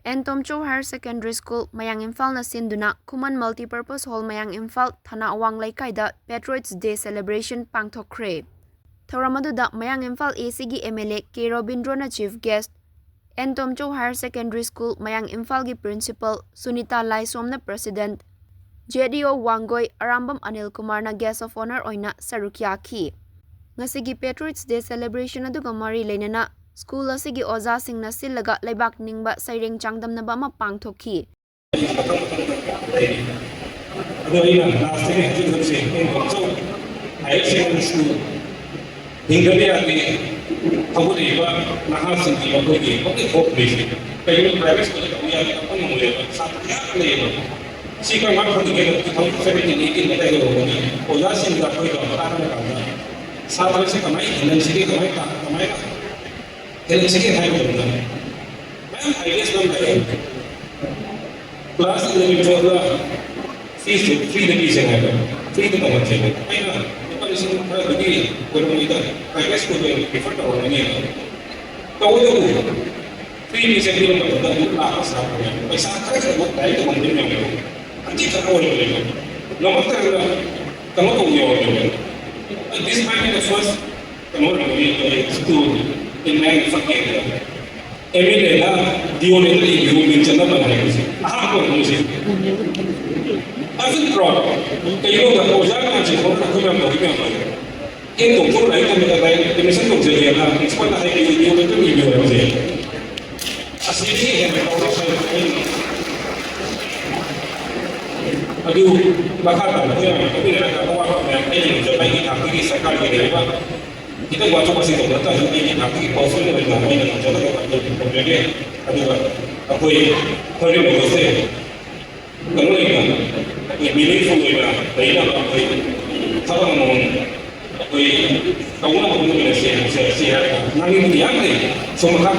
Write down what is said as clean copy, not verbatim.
N Tomcho Higher Secondary School Mayang Imphal na sinduna Khuman Multipurpose Hall Mayang Imphal Thana Awang Laikhaida Patriots Day celebration pangthokkhre. Thauram aduda Mayang Imphal ACG MLA K Robindro na chief guest, N Tomcho Higher Secondary School Mayang Imphal gi principal Sunita Laisom na president, JDO Wangoi Arambam Anil Kumar na guest of honor oina sarukyakhi. Ngasigi Patriots Day celebration aduga mari leinana School asigi oza sing na silaga laibak ningba saireng changdamnaba ma pangthokhi. Then second time of them. Ma'am, I guess not like class in the middle of the free the piece and free the moment. I know, the person who has the day, I guess could be preferred to our name. Go free piece and freedom of the last hour. I saw a crack of what I don't know. I did a whole no matter come out of your this might be the first school. In my fucking every day, the only thing you will mention about it. I feel proud. You know that Ozaka and Japan are coming up with me. In the full light of the mission of the it's what I do to you. As you see, I do Bakata, kita buat coba sih tu, kita ini nanti konsol ni kita main dengan cara kemudian ada apa yang perlu dibuat. Kalau ini, meaningful ni lah, tidak apa yang kalau mau apa yang kau nak buat ni nanti nanti nanti ni semua kan